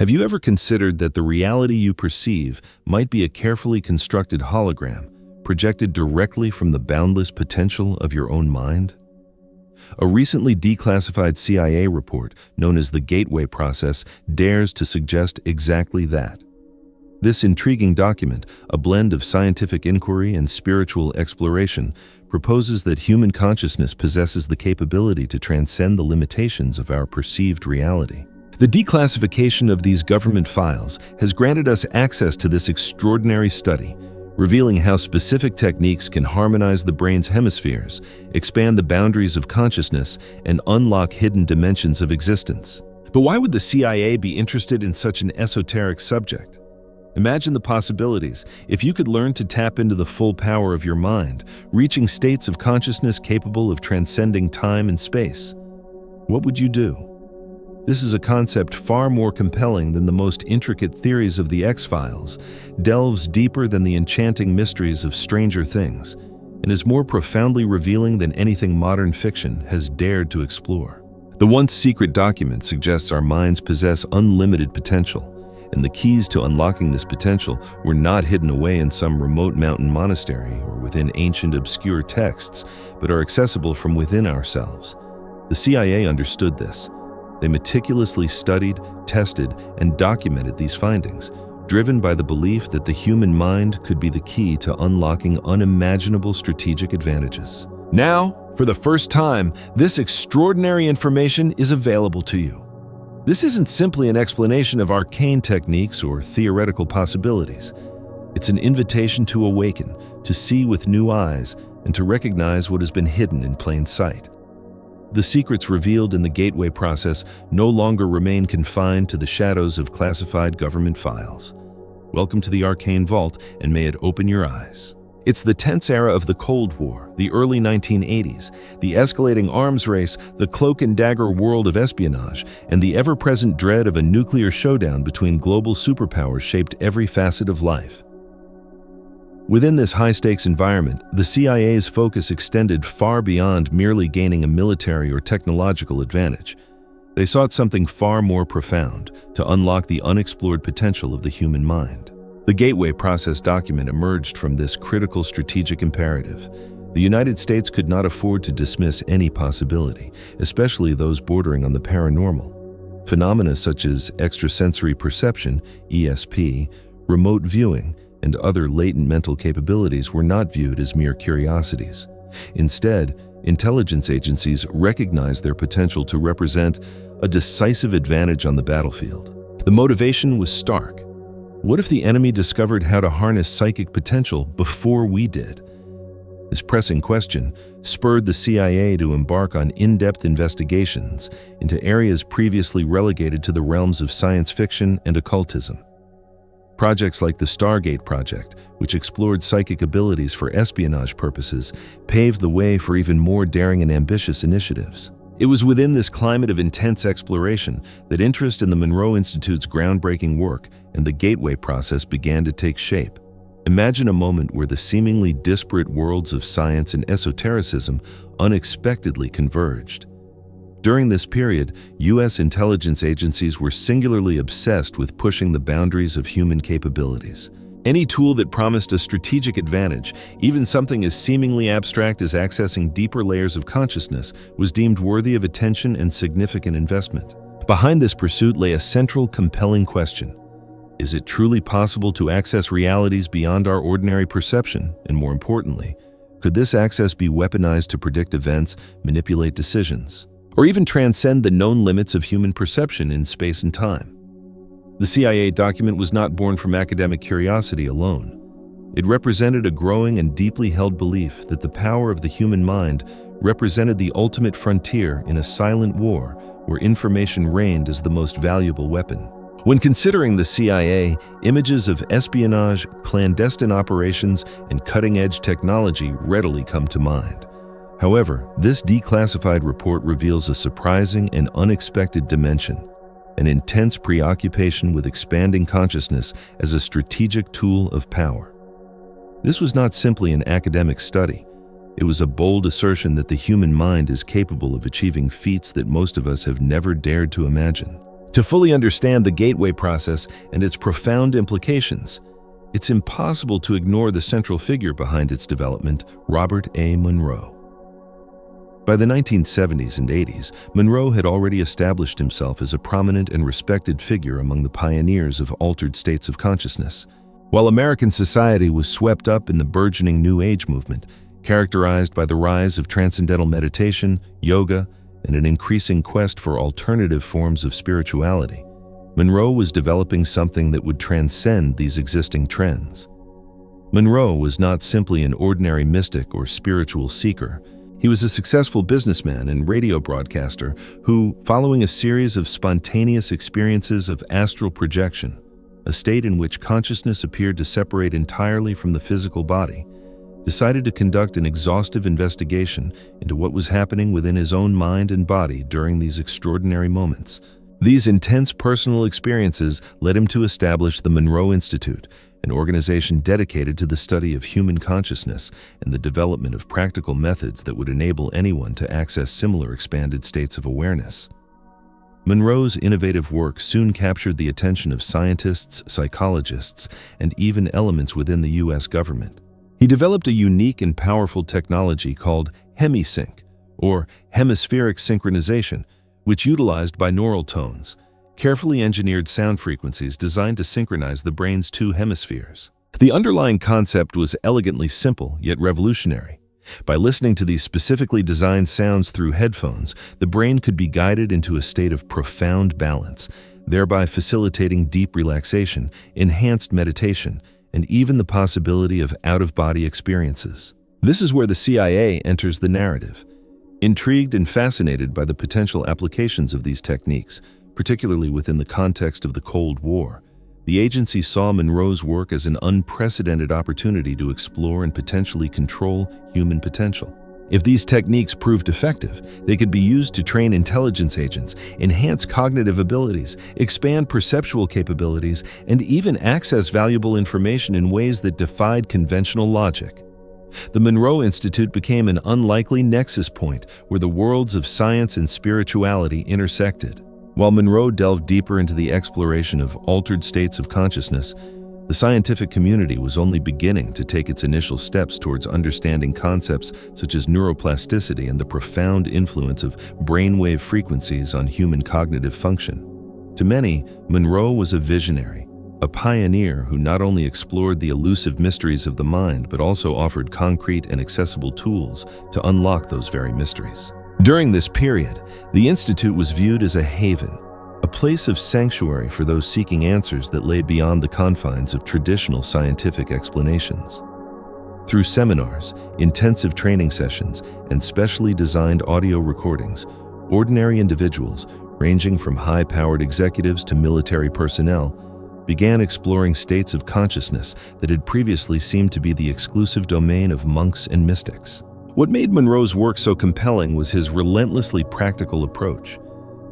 Have you ever considered that the reality you perceive might be a carefully constructed hologram, projected directly from the boundless potential of your own mind? A recently declassified CIA report, known as the Gateway Process, dares to suggest exactly that. This intriguing document, a blend of scientific inquiry and spiritual exploration, proposes that human consciousness possesses the capability to transcend the limitations of our perceived reality. The declassification of these government files has granted us access to this extraordinary study, revealing how specific techniques can harmonize the brain's hemispheres, expand the boundaries of consciousness, and unlock hidden dimensions of existence. But why would the CIA be interested in such an esoteric subject? Imagine the possibilities if you could learn to tap into the full power of your mind, reaching states of consciousness capable of transcending time and space. What would you do? This is a concept far more compelling than the most intricate theories of the X-Files, delves deeper than the enchanting mysteries of Stranger Things, and is more profoundly revealing than anything modern fiction has dared to explore. The once secret document suggests our minds possess unlimited potential, and the keys to unlocking this potential were not hidden away in some remote mountain monastery or within ancient obscure texts, but are accessible from within ourselves. The CIA understood this. They meticulously studied, tested, and documented these findings, driven by the belief that the human mind could be the key to unlocking unimaginable strategic advantages. Now, for the first time, this extraordinary information is available to you. This isn't simply an explanation of arcane techniques or theoretical possibilities. It's an invitation to awaken, to see with new eyes, and to recognize what has been hidden in plain sight. The secrets revealed in the Gateway Process no longer remain confined to the shadows of classified government files. Welcome to the Arcane Vault, and may it open your eyes. It's the tense era of the Cold War, the early 1980s, the escalating arms race, the cloak and dagger world of espionage, and the ever-present dread of a nuclear showdown between global superpowers shaped every facet of life. Within this high-stakes environment, the CIA's focus extended far beyond merely gaining a military or technological advantage. They sought something far more profound, to unlock the unexplored potential of the human mind. The Gateway Process document emerged from this critical strategic imperative. The United States could not afford to dismiss any possibility, especially those bordering on the paranormal. Phenomena such as extrasensory perception, ESP, remote viewing, and other latent mental capabilities were not viewed as mere curiosities. Instead, intelligence agencies recognized their potential to represent a decisive advantage on the battlefield. The motivation was stark. What if the enemy discovered how to harness psychic potential before we did? This pressing question spurred the CIA to embark on in-depth investigations into areas previously relegated to the realms of science fiction and occultism. Projects like the Stargate Project, which explored psychic abilities for espionage purposes, paved the way for even more daring and ambitious initiatives. It was within this climate of intense exploration that interest in the Monroe Institute's groundbreaking work and the Gateway Process began to take shape. Imagine a moment where the seemingly disparate worlds of science and esotericism unexpectedly converged. During this period, U.S. intelligence agencies were singularly obsessed with pushing the boundaries of human capabilities. Any tool that promised a strategic advantage, even something as seemingly abstract as accessing deeper layers of consciousness, was deemed worthy of attention and significant investment. Behind this pursuit lay a central, compelling question. Is it truly possible to access realities beyond our ordinary perception? And more importantly, could this access be weaponized to predict events, manipulate decisions, or even transcend the known limits of human perception in space and time? The CIA document was not born from academic curiosity alone. It represented a growing and deeply held belief that the power of the human mind represented the ultimate frontier in a silent war where information reigned as the most valuable weapon. When considering the CIA, images of espionage, clandestine operations, and cutting-edge technology readily come to mind. However, this declassified report reveals a surprising and unexpected dimension, an intense preoccupation with expanding consciousness as a strategic tool of power. This was not simply an academic study. It was a bold assertion that the human mind is capable of achieving feats that most of us have never dared to imagine. To fully understand the gateway process and its profound implications, it's impossible to ignore the central figure behind its development, Robert A. Monroe. By the 1970s and 80s, Monroe had already established himself as a prominent and respected figure among the pioneers of altered states of consciousness. While American society was swept up in the burgeoning New Age movement, characterized by the rise of transcendental meditation, yoga, and an increasing quest for alternative forms of spirituality, Monroe was developing something that would transcend these existing trends. Monroe was not simply an ordinary mystic or spiritual seeker. He was a successful businessman and radio broadcaster who, following a series of spontaneous experiences of astral projection, a state in which consciousness appeared to separate entirely from the physical body, decided to conduct an exhaustive investigation into what was happening within his own mind and body during these extraordinary moments. These intense personal experiences led him to establish the Monroe Institute, an organization dedicated to the study of human consciousness and the development of practical methods that would enable anyone to access similar expanded states of awareness. Monroe's innovative work soon captured the attention of scientists, psychologists, and even elements within the U.S. government. He developed a unique and powerful technology called Hemi-Sync, or hemispheric synchronization, which utilized binaural tones, carefully engineered sound frequencies designed to synchronize the brain's two hemispheres. The underlying concept was elegantly simple, yet revolutionary. By listening to these specifically designed sounds through headphones, the brain could be guided into a state of profound balance, thereby facilitating deep relaxation, enhanced meditation, and even the possibility of out-of-body experiences. This is where the CIA enters the narrative. Intrigued and fascinated by the potential applications of these techniques, particularly within the context of the Cold War, the agency saw Monroe's work as an unprecedented opportunity to explore and potentially control human potential. If these techniques proved effective, they could be used to train intelligence agents, enhance cognitive abilities, expand perceptual capabilities, and even access valuable information in ways that defied conventional logic. The Monroe Institute became an unlikely nexus point where the worlds of science and spirituality intersected. While Monroe delved deeper into the exploration of altered states of consciousness, the scientific community was only beginning to take its initial steps towards understanding concepts such as neuroplasticity and the profound influence of brainwave frequencies on human cognitive function. To many, Monroe was a visionary, a pioneer who not only explored the elusive mysteries of the mind but also offered concrete and accessible tools to unlock those very mysteries. During this period, the Institute was viewed as a haven, a place of sanctuary for those seeking answers that lay beyond the confines of traditional scientific explanations. Through seminars, intensive training sessions, and specially designed audio recordings, ordinary individuals, ranging from high-powered executives to military personnel, began exploring states of consciousness that had previously seemed to be the exclusive domain of monks and mystics. What made Monroe's work so compelling was his relentlessly practical approach.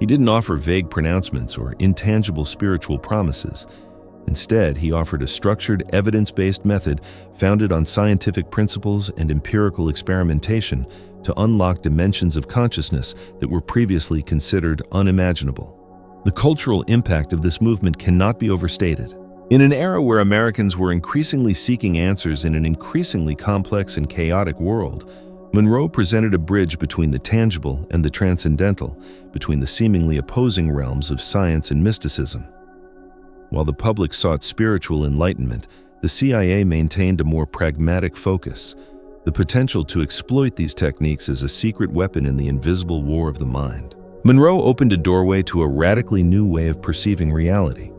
He didn't offer vague pronouncements or intangible spiritual promises. Instead, he offered a structured, evidence-based method founded on scientific principles and empirical experimentation to unlock dimensions of consciousness that were previously considered unimaginable. The cultural impact of this movement cannot be overstated. In an era where Americans were increasingly seeking answers in an increasingly complex and chaotic world, Monroe presented a bridge between the tangible and the transcendental, between the seemingly opposing realms of science and mysticism. While the public sought spiritual enlightenment, the CIA maintained a more pragmatic focus, the potential to exploit these techniques as a secret weapon in the invisible war of the mind. Monroe opened a doorway to a radically new way of perceiving reality,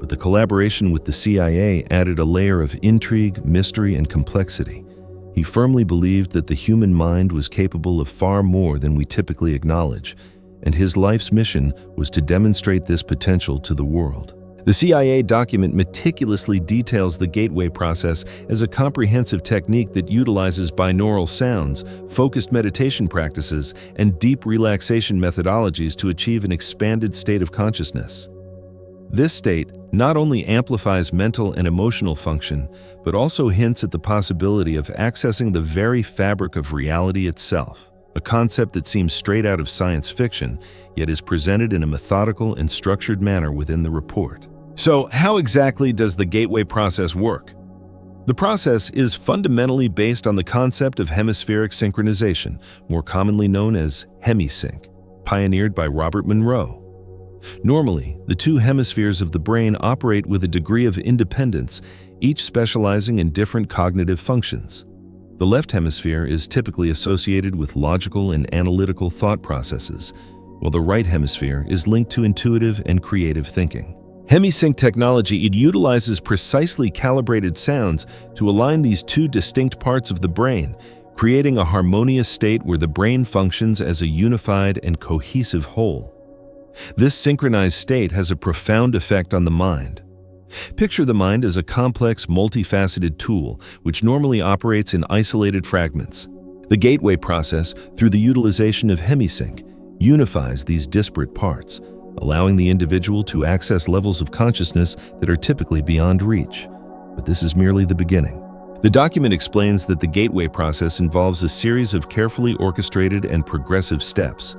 but the collaboration with the CIA added a layer of intrigue, mystery, and complexity. He firmly believed that the human mind was capable of far more than we typically acknowledge, and his life's mission was to demonstrate this potential to the world. The CIA document meticulously details the gateway process as a comprehensive technique that utilizes binaural sounds, focused meditation practices, and deep relaxation methodologies to achieve an expanded state of consciousness. This state not only amplifies mental and emotional function, but also hints at the possibility of accessing the very fabric of reality itself. a concept that seems straight out of science fiction, yet is presented in a methodical and structured manner within the report. So, how exactly does the gateway process work? The process is fundamentally based on the concept of hemispheric synchronization, more commonly known as Hemi-Sync, pioneered by Robert Monroe. Normally, the two hemispheres of the brain operate with a degree of independence, each specializing in different cognitive functions. The left hemisphere is typically associated with logical and analytical thought processes, while the right hemisphere is linked to intuitive and creative thinking. Hemi-Sync technology utilizes precisely calibrated sounds to align these two distinct parts of the brain, creating a harmonious state where the brain functions as a unified and cohesive whole. This synchronized state has a profound effect on the mind. Picture the mind as a complex, multifaceted tool, which normally operates in isolated fragments. The gateway process, through the utilization of Hemi-Sync, unifies these disparate parts, allowing the individual to access levels of consciousness that are typically beyond reach. But this is merely the beginning. The document explains that the gateway process involves a series of carefully orchestrated and progressive steps.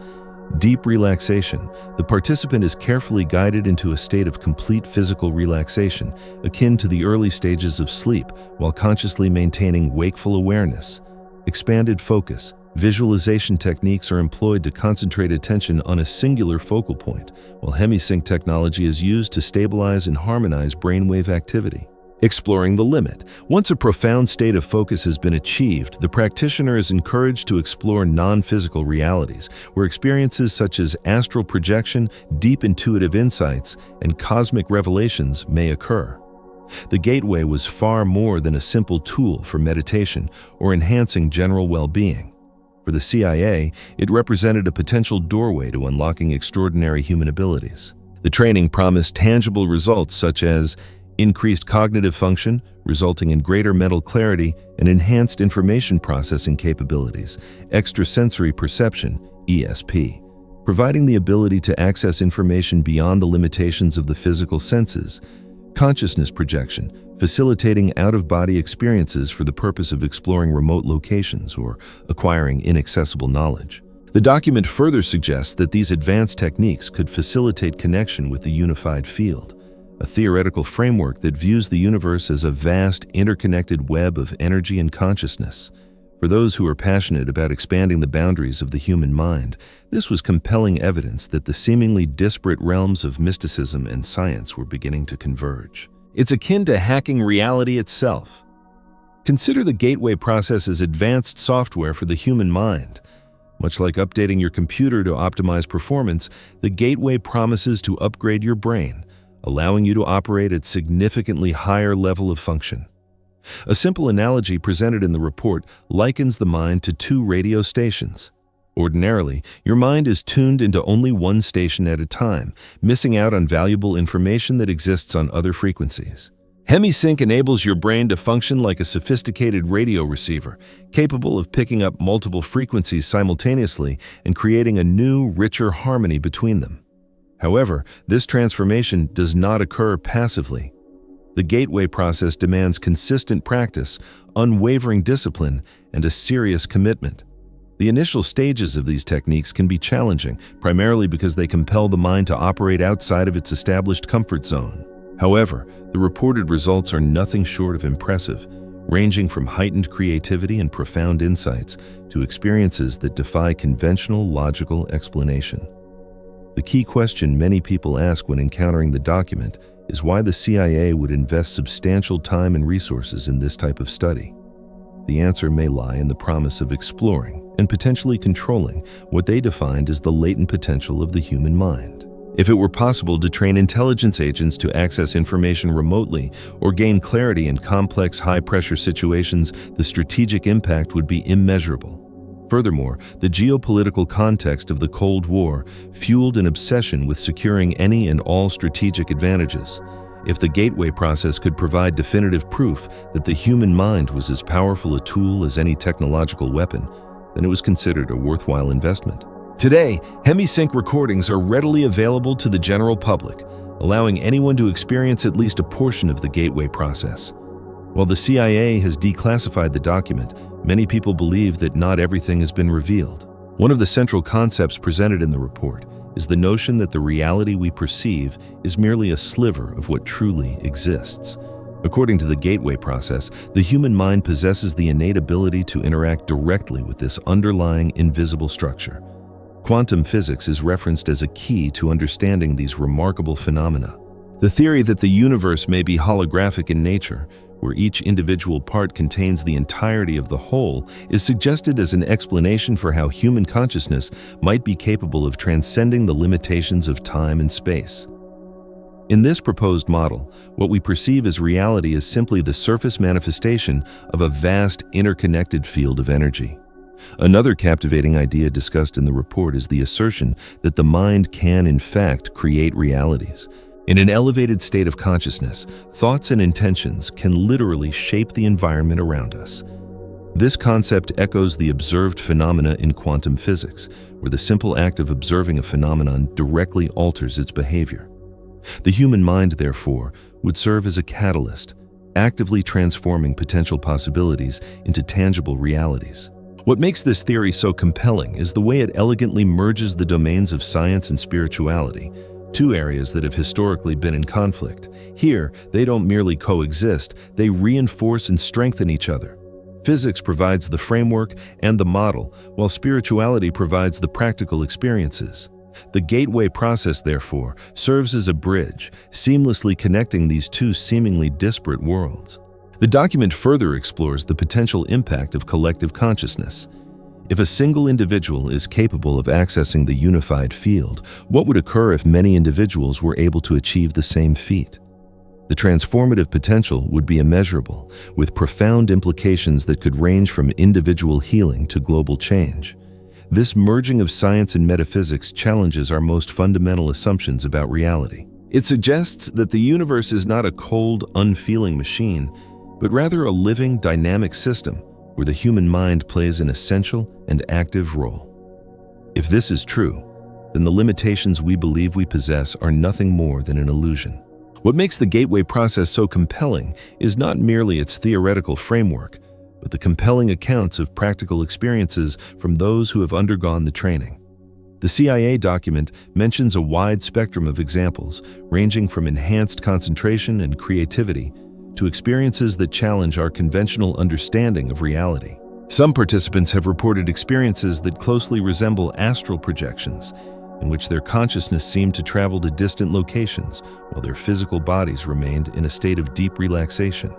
Deep relaxation. The participant is carefully guided into a state of complete physical relaxation, akin to the early stages of sleep, while consciously maintaining wakeful awareness. Expanded focus. Visualization techniques are employed to concentrate attention on a singular focal point, while Hemi-Sync technology is used to stabilize and harmonize brainwave activity. Exploring the limit. Once a profound state of focus has been achieved, the practitioner is encouraged to explore non-physical realities, where experiences such as astral projection, deep intuitive insights, and cosmic revelations may occur. The gateway was far more than a simple tool for meditation or enhancing general well-being. For the CIA, it represented a potential doorway to unlocking extraordinary human abilities. The training promised tangible results such as increased cognitive function, resulting in greater mental clarity and enhanced information processing capabilities, extrasensory perception, ESP, providing the ability to access information beyond the limitations of the physical senses, consciousness projection, facilitating out-of-body experiences for the purpose of exploring remote locations or acquiring inaccessible knowledge. The document further suggests that these advanced techniques could facilitate connection with the unified field, a theoretical framework that views the universe as a vast, interconnected web of energy and consciousness. For those who are passionate about expanding the boundaries of the human mind, this was compelling evidence that the seemingly disparate realms of mysticism and science were beginning to converge. It's akin to hacking reality itself. Consider the gateway process as advanced software for the human mind. Much like updating your computer to optimize performance, the gateway promises to upgrade your brain, allowing you to operate at significantly higher level of function. A simple analogy presented in the report likens the mind to two radio stations. Ordinarily, your mind is tuned into only one station at a time, missing out on valuable information that exists on other frequencies. Hemi-Sync enables your brain to function like a sophisticated radio receiver, capable of picking up multiple frequencies simultaneously and creating a new, richer harmony between them. However, this transformation does not occur passively. The gateway process demands consistent practice, unwavering discipline, and a serious commitment. The initial stages of these techniques can be challenging, primarily because they compel the mind to operate outside of its established comfort zone. However, the reported results are nothing short of impressive, ranging from heightened creativity and profound insights to experiences that defy conventional logical explanation. The key question many people ask when encountering the document is why the CIA would invest substantial time and resources in this type of study. The answer may lie in the promise of exploring and potentially controlling what they defined as the latent potential of the human mind. If it were possible to train intelligence agents to access information remotely or gain clarity in complex, high-pressure situations, the strategic impact would be immeasurable. Furthermore, the geopolitical context of the Cold War fueled an obsession with securing any and all strategic advantages. If the gateway process could provide definitive proof that the human mind was as powerful a tool as any technological weapon, then it was considered a worthwhile investment. Today, Hemi-Sync recordings are readily available to the general public, allowing anyone to experience at least a portion of the gateway process. While the CIA has declassified the document, many people believe that not everything has been revealed. One of the central concepts presented in the report is the notion that the reality we perceive is merely a sliver of what truly exists. According to the gateway process, the human mind possesses the innate ability to interact directly with this underlying invisible structure. Quantum physics is referenced as a key to understanding these remarkable phenomena. The theory that the universe may be holographic in nature, where each individual part contains the entirety of the whole, is suggested as an explanation for how human consciousness might be capable of transcending the limitations of time and space. In this proposed model, what we perceive as reality is simply the surface manifestation of a vast interconnected field of energy. Another captivating idea discussed in the report is the assertion that the mind can, in fact, create realities. In an elevated state of consciousness, thoughts and intentions can literally shape the environment around us. This concept echoes the observed phenomena in quantum physics, where the simple act of observing a phenomenon directly alters its behavior. The human mind, therefore, would serve as a catalyst, actively transforming potential possibilities into tangible realities. What makes this theory so compelling is the way it elegantly merges the domains of science and spirituality, two areas that have historically been in conflict. Here, they don't merely coexist, they reinforce and strengthen each other. Physics provides the framework and the model, while spirituality provides the practical experiences. The gateway process, therefore, serves as a bridge, seamlessly connecting these two seemingly disparate worlds. The document further explores the potential impact of collective consciousness. If a single individual is capable of accessing the unified field, what would occur if many individuals were able to achieve the same feat? The transformative potential would be immeasurable, with profound implications that could range from individual healing to global change. This merging of science and metaphysics challenges our most fundamental assumptions about reality. It suggests that the universe is not a cold, unfeeling machine, but rather a living, dynamic system where the human mind plays an essential and active role. If this is true, then the limitations we believe we possess are nothing more than an illusion. What makes the gateway process so compelling is not merely its theoretical framework, but the compelling accounts of practical experiences from those who have undergone the training. The CIA document mentions a wide spectrum of examples, ranging from enhanced concentration and creativity to experiences that challenge our conventional understanding of reality. Some participants have reported experiences that closely resemble astral projections, in which their consciousness seemed to travel to distant locations while their physical bodies remained in a state of deep relaxation.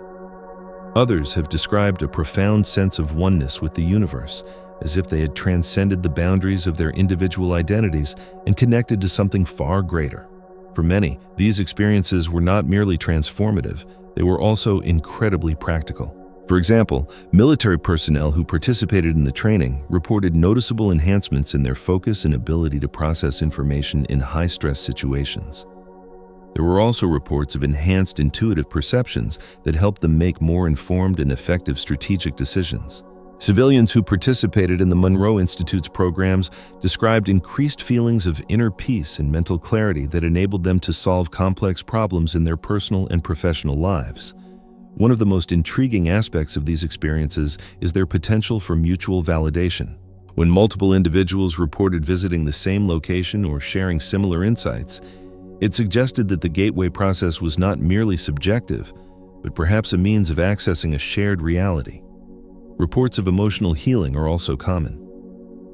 Others have described a profound sense of oneness with the universe, as if they had transcended the boundaries of their individual identities and connected to something far greater. For many, these experiences were not merely transformative, they were also incredibly practical. For example, military personnel who participated in the training reported noticeable enhancements in their focus and ability to process information in high-stress situations. There were also reports of enhanced intuitive perceptions that helped them make more informed and effective strategic decisions. Civilians who participated in the Monroe Institute's programs described increased feelings of inner peace and mental clarity that enabled them to solve complex problems in their personal and professional lives. One of the most intriguing aspects of these experiences is their potential for mutual validation. When multiple individuals reported visiting the same location or sharing similar insights, it suggested that the gateway process was not merely subjective, but perhaps a means of accessing a shared reality. Reports of emotional healing are also common.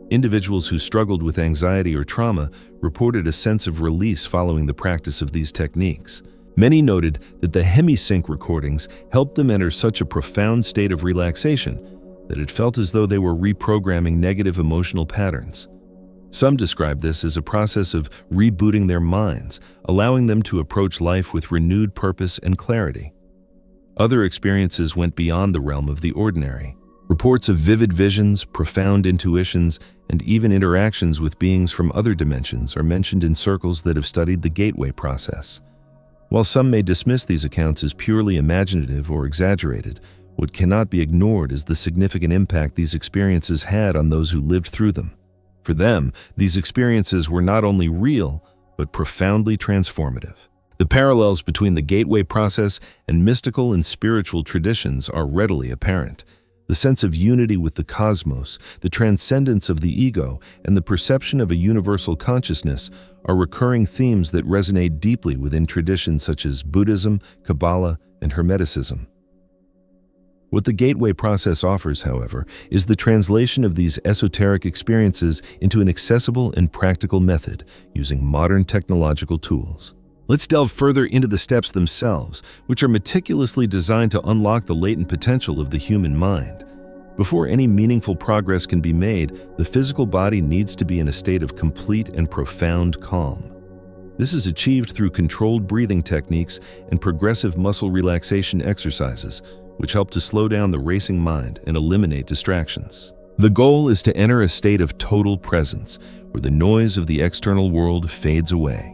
Individuals who struggled with anxiety or trauma reported a sense of release following the practice of these techniques. Many noted that the Hemi-Sync recordings helped them enter such a profound state of relaxation that it felt as though they were reprogramming negative emotional patterns. Some describe this as a process of rebooting their minds, allowing them to approach life with renewed purpose and clarity. Other experiences went beyond the realm of the ordinary. Reports of vivid visions, profound intuitions, and even interactions with beings from other dimensions are mentioned in circles that have studied the gateway process. While some may dismiss these accounts as purely imaginative or exaggerated, what cannot be ignored is the significant impact these experiences had on those who lived through them. For them, these experiences were not only real, but profoundly transformative. The parallels between the gateway process and mystical and spiritual traditions are readily apparent. The sense of unity with the cosmos, the transcendence of the ego, and the perception of a universal consciousness are recurring themes that resonate deeply within traditions such as Buddhism, Kabbalah, and Hermeticism. What the gateway process offers, however, is the translation of these esoteric experiences into an accessible and practical method using modern technological tools. Let's delve further into the steps themselves, which are meticulously designed to unlock the latent potential of the human mind. Before any meaningful progress can be made, the physical body needs to be in a state of complete and profound calm. This is achieved through controlled breathing techniques and progressive muscle relaxation exercises, which help to slow down the racing mind and eliminate distractions. The goal is to enter a state of total presence, where the noise of the external world fades away.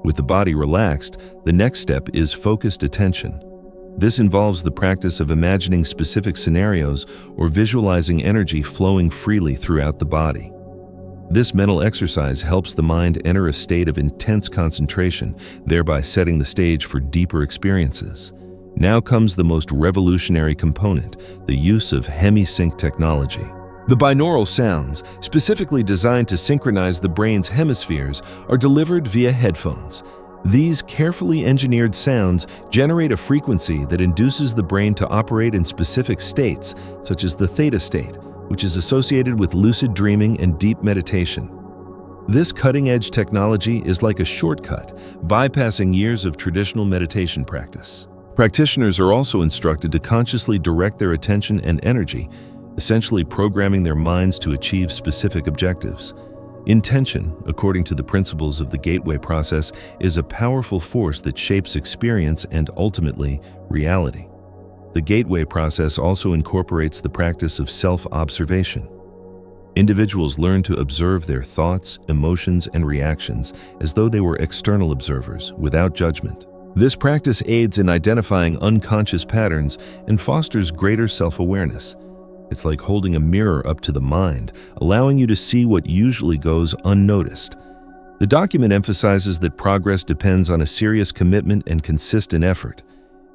With the body relaxed, the next step is focused attention. This involves the practice of imagining specific scenarios or visualizing energy flowing freely throughout the body. This mental exercise helps the mind enter a state of intense concentration, thereby setting the stage for deeper experiences. Now comes the most revolutionary component, the use of Hemi-Sync technology. The binaural sounds, specifically designed to synchronize the brain's hemispheres, are delivered via headphones. These carefully engineered sounds generate a frequency that induces the brain to operate in specific states, such as the theta state, which is associated with lucid dreaming and deep meditation. This cutting-edge technology is like a shortcut, bypassing years of traditional meditation practice. Practitioners are also instructed to consciously direct their attention and energy, essentially programming their minds to achieve specific objectives. Intention, according to the principles of the gateway process, is a powerful force that shapes experience and ultimately reality. The gateway process also incorporates the practice of self-observation. Individuals learn to observe their thoughts, emotions, and reactions as though they were external observers, without judgment. This practice aids in identifying unconscious patterns and fosters greater self-awareness. It's like holding a mirror up to the mind, allowing you to see what usually goes unnoticed. The document emphasizes that progress depends on a serious commitment and consistent effort.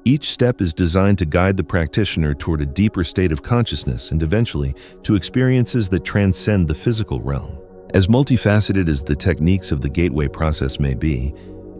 Each step is designed to guide the practitioner toward a deeper state of consciousness and eventually to experiences that transcend the physical realm. As multifaceted as the techniques of the gateway process may be,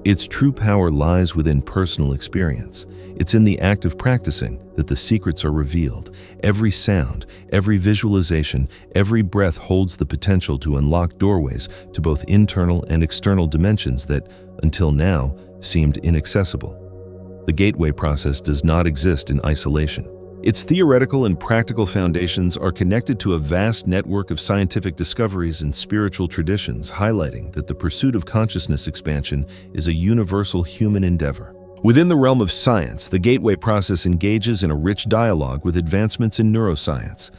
its true power lies within personal experience. It's in the act of practicing that the secrets are revealed. Every sound, every visualization, every breath holds the potential to unlock doorways to both internal and external dimensions that, until now, seemed inaccessible. The gateway process does not exist in isolation. Its theoretical and practical foundations are connected to a vast network of scientific discoveries and spiritual traditions, highlighting that the pursuit of consciousness expansion is a universal human endeavor. Within the realm of science, the gateway process engages in a rich dialogue with advancements in neuroscience.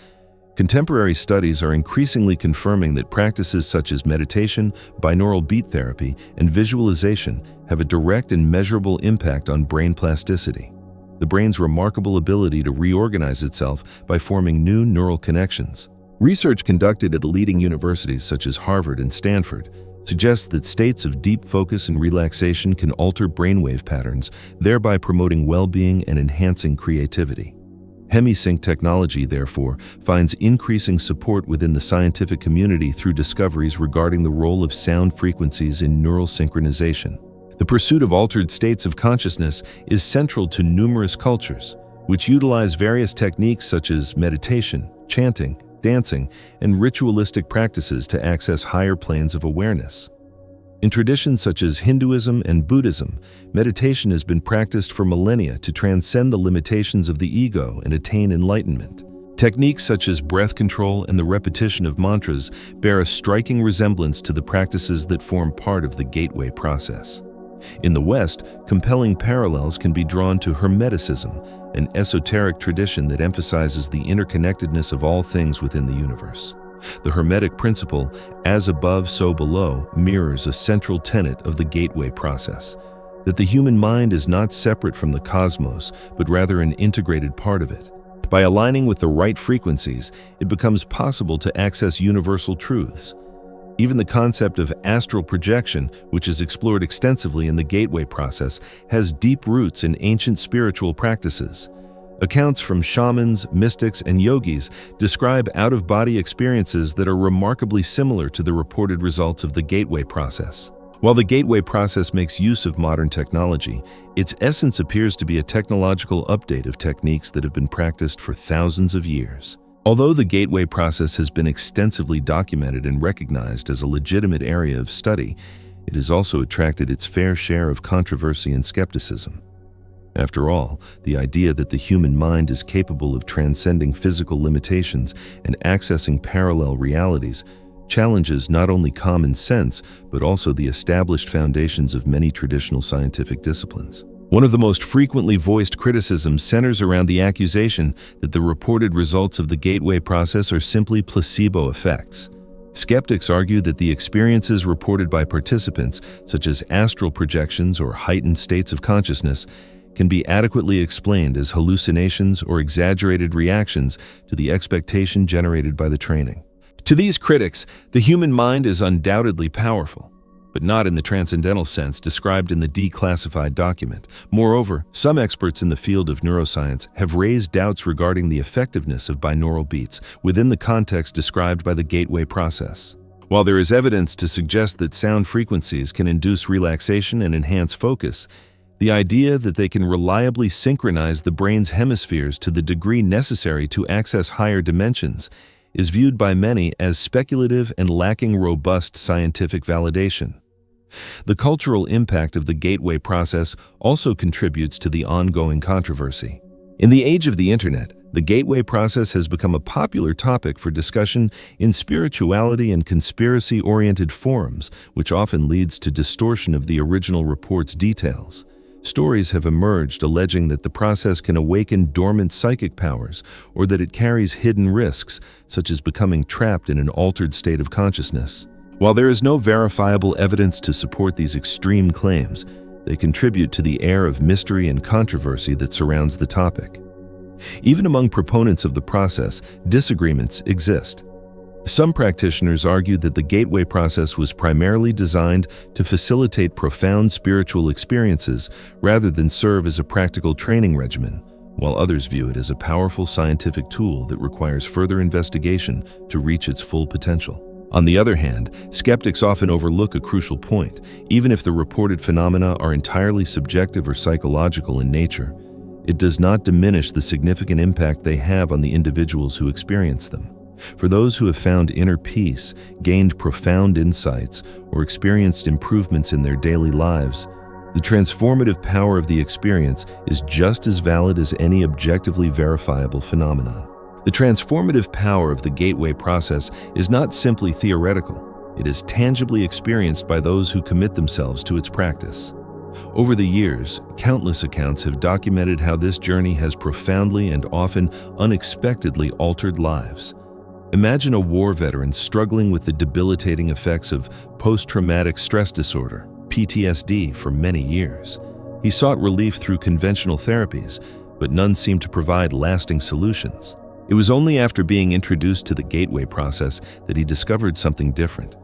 Contemporary studies are increasingly confirming that practices such as meditation, binaural beat therapy, and visualization have a direct and measurable impact on brain plasticity. The brain's remarkable ability to reorganize itself by forming new neural connections. Research conducted at the leading universities such as Harvard and Stanford suggests that states of deep focus and relaxation can alter brainwave patterns, thereby promoting well-being and enhancing creativity. Hemi-Sync technology, therefore, finds increasing support within the scientific community through discoveries regarding the role of sound frequencies in neural synchronization. The pursuit of altered states of consciousness is central to numerous cultures, which utilize various techniques such as meditation, chanting, dancing, and ritualistic practices to access higher planes of awareness. In traditions such as Hinduism and Buddhism, meditation has been practiced for millennia to transcend the limitations of the ego and attain enlightenment. Techniques such as breath control and the repetition of mantras bear a striking resemblance to the practices that form part of the gateway process. In the West, compelling parallels can be drawn to Hermeticism, an esoteric tradition that emphasizes the interconnectedness of all things within the universe. The Hermetic principle, as above, so below, mirrors a central tenet of the gateway process, that the human mind is not separate from the cosmos, but rather an integrated part of it. By aligning with the right frequencies, it becomes possible to access universal truths. Even the concept of astral projection, which is explored extensively in the gateway process, has deep roots in ancient spiritual practices. Accounts from shamans, mystics, and yogis describe out-of-body experiences that are remarkably similar to the reported results of the gateway process. While the gateway process makes use of modern technology, its essence appears to be a technological update of techniques that have been practiced for thousands of years. Although the gateway process has been extensively documented and recognized as a legitimate area of study, it has also attracted its fair share of controversy and skepticism. After all, the idea that the human mind is capable of transcending physical limitations and accessing parallel realities challenges not only common sense, but also the established foundations of many traditional scientific disciplines. One of the most frequently voiced criticisms centers around the accusation that the reported results of the gateway process are simply placebo effects. Skeptics argue that the experiences reported by participants, such as astral projections or heightened states of consciousness, can be adequately explained as hallucinations or exaggerated reactions to the expectation generated by the training. To these critics, the human mind is undoubtedly powerful, but not in the transcendental sense described in the Declassified document. Moreover, some experts in the field of neuroscience have raised doubts regarding the effectiveness of binaural beats within the context described by the gateway process. While there is evidence to suggest that sound frequencies can induce relaxation and enhance focus, the idea that they can reliably synchronize the brain's hemispheres to the degree necessary to access higher dimensions is viewed by many as speculative and lacking robust scientific validation. The cultural impact of the gateway process also contributes to the ongoing controversy. In the age of the internet, the gateway process has become a popular topic for discussion in spirituality and conspiracy-oriented forums, which often leads to distortion of the original report's details. Stories have emerged alleging that the process can awaken dormant psychic powers or that it carries hidden risks, such as becoming trapped in an altered state of consciousness. While there is no verifiable evidence to support these extreme claims, they contribute to the air of mystery and controversy that surrounds the topic. Even among proponents of the process, disagreements exist. Some practitioners argue that the gateway process was primarily designed to facilitate profound spiritual experiences rather than serve as a practical training regimen, while others view it as a powerful scientific tool that requires further investigation to reach its full potential. On the other hand, skeptics often overlook a crucial point. Even if the reported phenomena are entirely subjective or psychological in nature, it does not diminish the significant impact they have on the individuals who experience them. For those who have found inner peace, gained profound insights, or experienced improvements in their daily lives, the transformative power of the experience is just as valid as any objectively verifiable phenomenon. The transformative power of the gateway process is not simply theoretical. It is tangibly experienced by those who commit themselves to its practice. Over the years, countless accounts have documented how this journey has profoundly and often unexpectedly altered lives. Imagine a war veteran struggling with the debilitating effects of post-traumatic stress disorder, PTSD, for many years. He sought relief through conventional therapies, but none seemed to provide lasting solutions. It was only after being introduced to the gateway process that he discovered something different.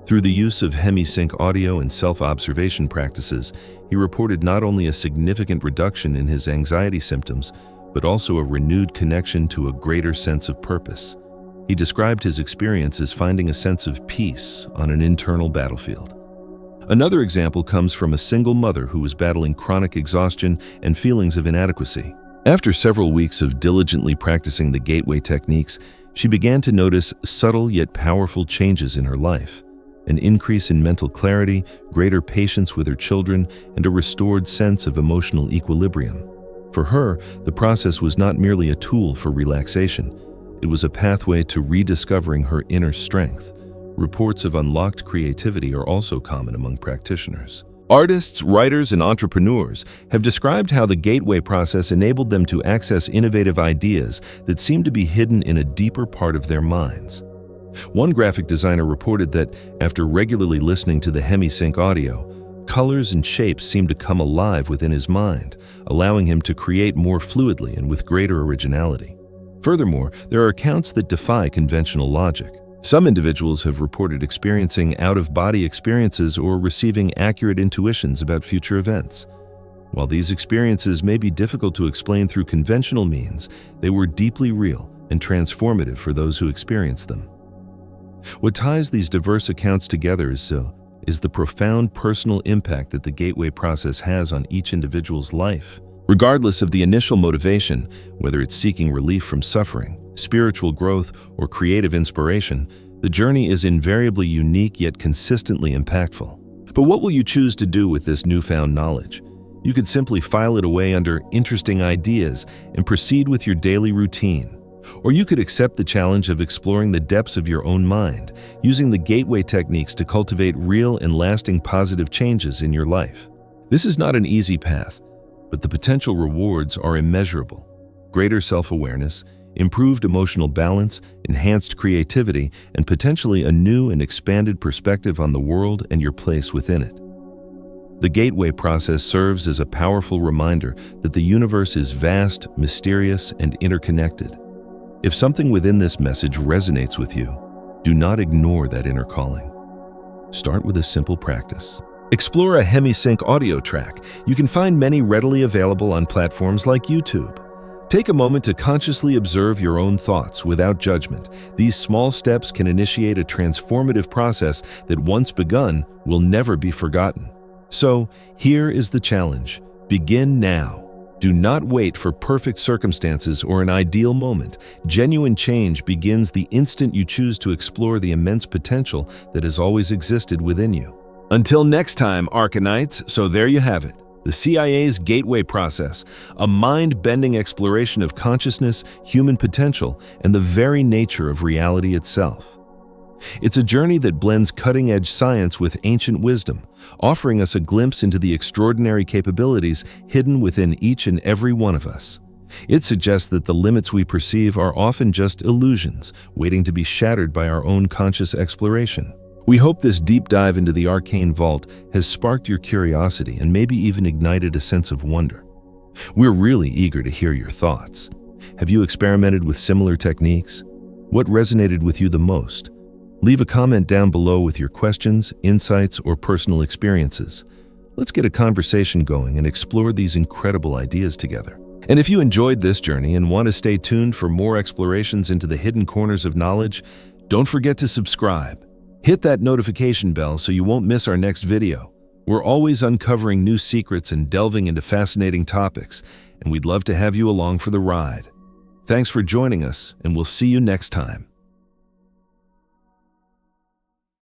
Through the use of Hemi-Sync audio and self-observation practices, he reported not only a significant reduction in his anxiety symptoms, but also a renewed connection to a greater sense of purpose. He described his experience as finding a sense of peace on an internal battlefield. Another example comes from a single mother who was battling chronic exhaustion and feelings of inadequacy. After several weeks of diligently practicing the gateway techniques, she began to notice subtle yet powerful changes in her life. An increase in mental clarity, greater patience with her children, and a restored sense of emotional equilibrium. For her, the process was not merely a tool for relaxation. It was a pathway to rediscovering her inner strength. Reports of unlocked creativity are also common among practitioners. Artists, writers, and entrepreneurs have described how the gateway process enabled them to access innovative ideas that seemed to be hidden in a deeper part of their minds. One graphic designer reported that, after regularly listening to the Hemi-Sync audio, colors and shapes seemed to come alive within his mind, allowing him to create more fluidly and with greater originality. Furthermore, there are accounts that defy conventional logic. Some individuals have reported experiencing out-of-body experiences or receiving accurate intuitions about future events. While these experiences may be difficult to explain through conventional means, they were deeply real and transformative for those who experienced them. What ties these diverse accounts together is the profound personal impact that the gateway process has on each individual's life. Regardless of the initial motivation, whether it's seeking relief from suffering, spiritual growth, or creative inspiration, the journey is invariably unique yet consistently impactful. But what will you choose to do with this newfound knowledge? You could simply file it away under interesting ideas and proceed with your daily routine. Or you could accept the challenge of exploring the depths of your own mind, using the gateway techniques to cultivate real and lasting positive changes in your life. This is not an easy path, but the potential rewards are immeasurable. Greater self-awareness, improved emotional balance, enhanced creativity, and potentially a new and expanded perspective on the world and your place within it. The gateway process serves as a powerful reminder that the universe is vast, mysterious, and interconnected. If something within this message resonates with you, do not ignore that inner calling. Start with a simple practice. Explore a Hemi-Sync audio track. You can find many readily available on platforms like YouTube. Take a moment to consciously observe your own thoughts without judgment. These small steps can initiate a transformative process that, once begun, will never be forgotten. So, here is the challenge. Begin now. Do not wait for perfect circumstances or an ideal moment. Genuine change begins the instant you choose to explore the immense potential that has always existed within you. Until next time, Arcanites, so there you have it. The CIA's Gateway Process, a mind-bending exploration of consciousness, human potential, and the very nature of reality itself. It's a journey that blends cutting-edge science with ancient wisdom, offering us a glimpse into the extraordinary capabilities hidden within each and every one of us. It suggests that the limits we perceive are often just illusions, waiting to be shattered by our own conscious exploration. We hope this deep dive into the arcane vault has sparked your curiosity and maybe even ignited a sense of wonder. We're really eager to hear your thoughts. Have you experimented with similar techniques? What resonated with you the most? Leave a comment down below with your questions, insights, or personal experiences. Let's get a conversation going and explore these incredible ideas together. And if you enjoyed this journey and want to stay tuned for more explorations into the hidden corners of knowledge, don't forget to subscribe. Hit that notification bell so you won't miss our next video. We're always uncovering new secrets and delving into fascinating topics, and we'd love to have you along for the ride. Thanks for joining us, and we'll see you next time.